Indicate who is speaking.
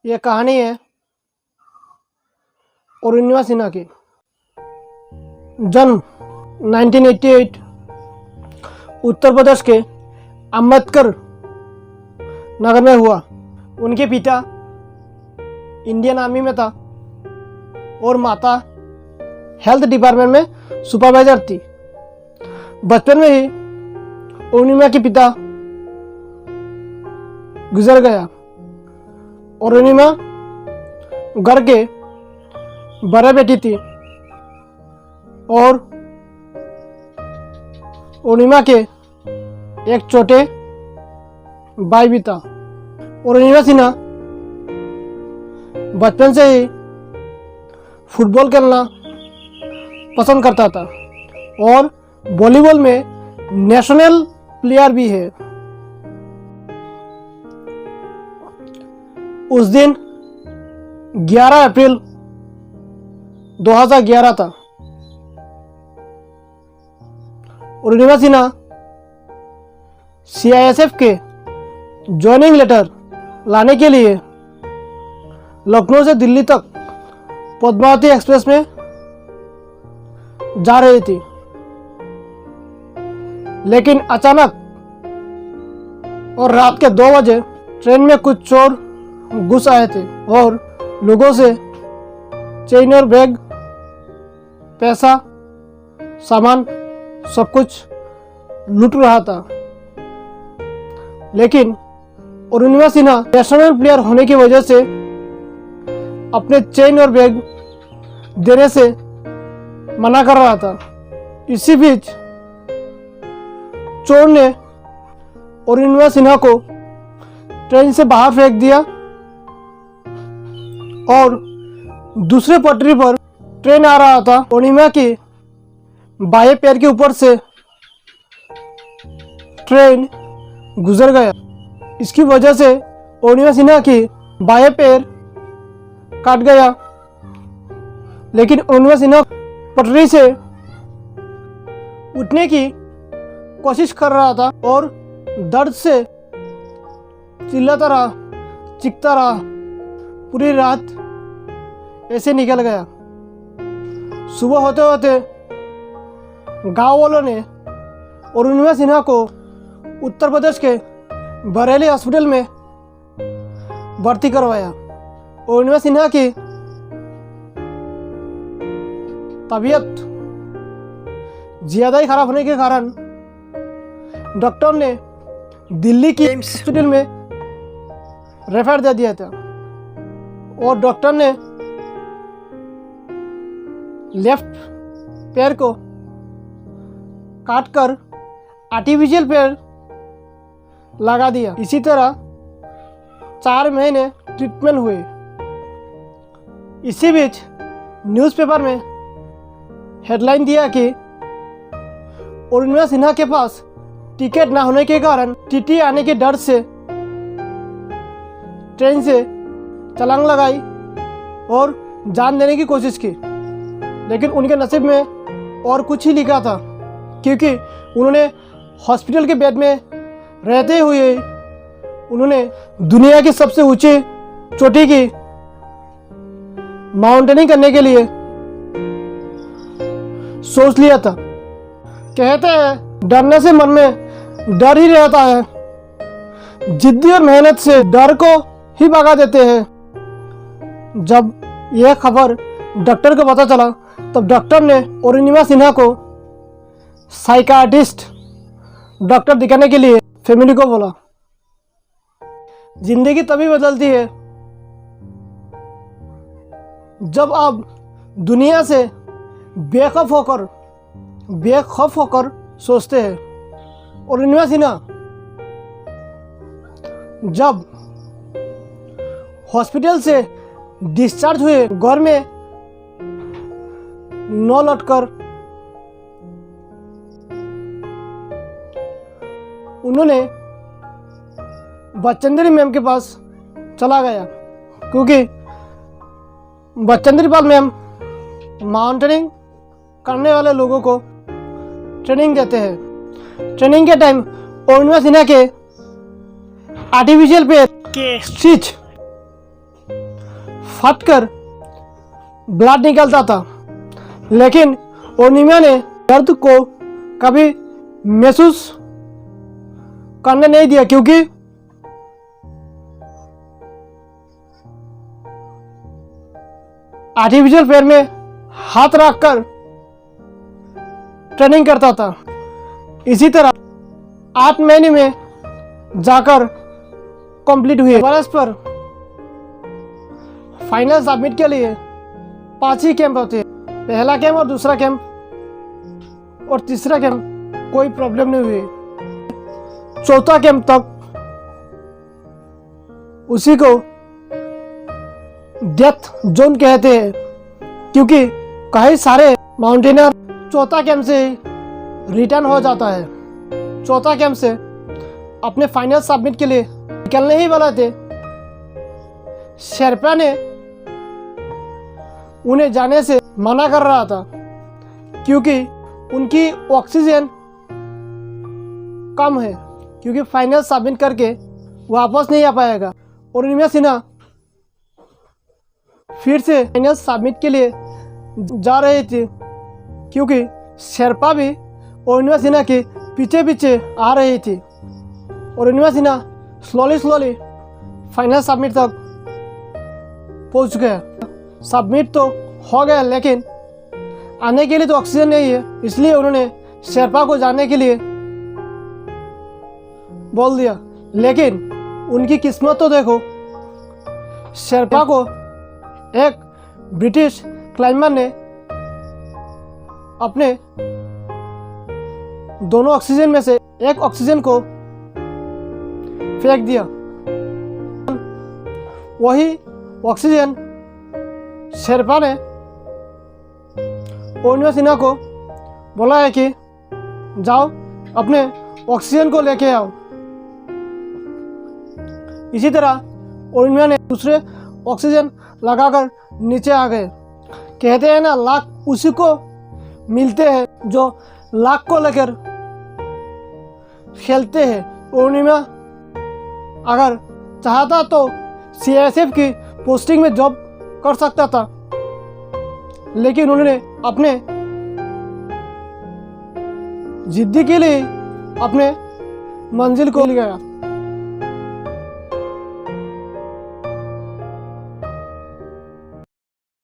Speaker 1: ये कहानी है अरुणिमा सिन्हा की। जन्म 1988 उत्तर प्रदेश के अम्बेडकर नगर में हुआ। उनके पिता इंडियन आर्मी में था और माता हेल्थ डिपार्टमेंट में सुपरवाइजर थी। बचपन में ही अरुणिमा के पिता गुजर गया। अरुणिमा घर के बड़े बेटी थी और अरुणिमा के एक छोटे भाई भी था। अरुणिमा सिन्हा बचपन से ही फुटबॉल खेलना पसंद करता था और वॉलीबॉल में नेशनल प्लेयर भी है। उस दिन 11 अप्रैल 2011 था। अरुणिमा सिन्हा CISF के ज्वाइनिंग लेटर लाने के लिए लखनऊ से दिल्ली तक पद्मावती एक्सप्रेस में जा रही थी, लेकिन अचानक और रात के 2 बजे ट्रेन में कुछ चोर घुस आए थे और लोगों से चेन और बैग, पैसा, सामान सब कुछ लूट रहा था। लेकिन अरुणिमा सिन्हा नेशनल प्लेयर होने की वजह से अपने चेन और बैग देने से मना कर रहा था। इसी बीच चोर ने अरुणिमा सिन्हा को ट्रेन से बाहर फेंक दिया और दूसरे पटरी पर ट्रेन आ रहा था। अरुणिमा के बाएं पैर के ऊपर से ट्रेन गुजर गया। इसकी वजह से अरुणिमा सिन्हा की बाएं पैर काट गया, लेकिन अरुणिमा सिन्हा पटरी से उठने की कोशिश कर रहा था और दर्द से चिल्लाता रहा, चीखता रहा। पूरी रात ऐसे निकल गया। सुबह होते होते गांव वालों ने अरुणिमा सिन्हा को उत्तर प्रदेश के बरेली हॉस्पिटल में भर्ती करवाया। अरुणिमा सिन्हा की तबीयत ज्यादा ही खराब होने के कारण डॉक्टर ने दिल्ली की एम्स हॉस्पिटल में रेफर दे दिया था और डॉक्टर ने लेफ्ट पैर को काटकर आर्टिफिशियल पैर लगा दिया। इसी तरह 4 महीने ट्रीटमेंट हुए। इसी बीच न्यूज़पेपर में हेडलाइन दिया कि अरुणिमा सिन्हा के पास टिकट ना होने के कारण टीटी आने के डर से ट्रेन से छलांग लगाई और जान देने की कोशिश की, लेकिन उनके नसीब में और कुछ ही लिखा था, क्योंकि उन्होंने हॉस्पिटल के बेड में रहते हुए उन्होंने दुनिया की सबसे ऊंची चोटी की माउंटेनिंग करने के लिए सोच लिया था। कहते हैं डरने से मन में डर ही रहता है। जिद्दी और मेहनत से डर को ही भगा देते हैं। जब यह खबर डॉक्टर को पता चला तब डॉक्टर ने अरुणिमा सिन्हा को साइकाट्रिस्ट डॉक्टर दिखाने के लिए फैमिली को बोला। जिंदगी तभी बदलती है जब आप दुनिया से बेखौफ होकर सोचते हैं। अरुणिमा सिन्हा जब हॉस्पिटल से डिस्चार्ज हुए, घर में न लौटकर उन्होंने बचेंद्री मैम के पास चला गया, क्योंकि बचेंद्री पाल मैम माउंटेनिंग करने वाले लोगों को ट्रेनिंग देते हैं। ट्रेनिंग के टाइम अरुणिमा सिन्हा के आर्टिफिशियल पैर के स्टिच फटकर ब्लड निकलता था, लेकिन पूर्णिमा ने दर्द को कभी महसूस करने नहीं दिया, क्योंकि आर्टिफिशियल पैर में हाथ रखकर ट्रेनिंग करता था। इसी तरह 8 महीने में जाकर कंप्लीट हुए। वर्ष पर फाइनल सबमिट के लिए 5 ही कैंप होते हैं, पहला कैंप और दूसरा कैंप और तीसरा कैंप कोई प्रॉब्लम नहीं हुई। चौथा कैंप तक उसी को डेथ जोन कहते हैं, क्योंकि कई सारे माउंटेनर चौथा कैंप से रिटर्न हो जाता है। चौथा कैंप से अपने फाइनल सबमिट के लिए निकलने ही वाला थे, शेरपा ने उन्हें जाने से मना कर रहा था, क्योंकि उनकी ऑक्सीजन कम है, क्योंकि फाइनल सबमिट करके वापस नहीं आ पाएगा। पूर्णिमा सिन्हा फिर से फाइनल सबमिट के लिए जा रहे थे, क्योंकि शेरपा भी पूर्णिमा सिन्हा के पीछे पीछे आ रही थी। पूर्णिमा सिन्हा स्लोली फाइनल सबमिट तक पहुंच गया। सबमिट तो हो गया, लेकिन आने के लिए तो ऑक्सीजन नहीं है, इसलिए उन्होंने शेरपा को जाने के लिए बोल दिया। लेकिन उनकी किस्मत तो देखो, शेरपा को एक ब्रिटिश क्लाइंबर ने अपने दोनों ऑक्सीजन में से एक ऑक्सीजन को फेंक दिया। वही ऑक्सीजन शेरपा ने पूर्णिमा सिन्हा को बोला है कि जाओ अपने ऑक्सीजन को लेके आओ। इसी तरह पूर्णिमा ने दूसरे ऑक्सीजन लगाकर नीचे आ गए। कहते हैं ना, लाख उसी को मिलते हैं जो लाख को लेकर खेलते हैं। पूर्णिमा अगर चाहता तो CISF की पोस्टिंग में जॉब कर सकता था, लेकिन उन्होंने अपने जिद्दी के लिए अपने मंजिल को ले गया।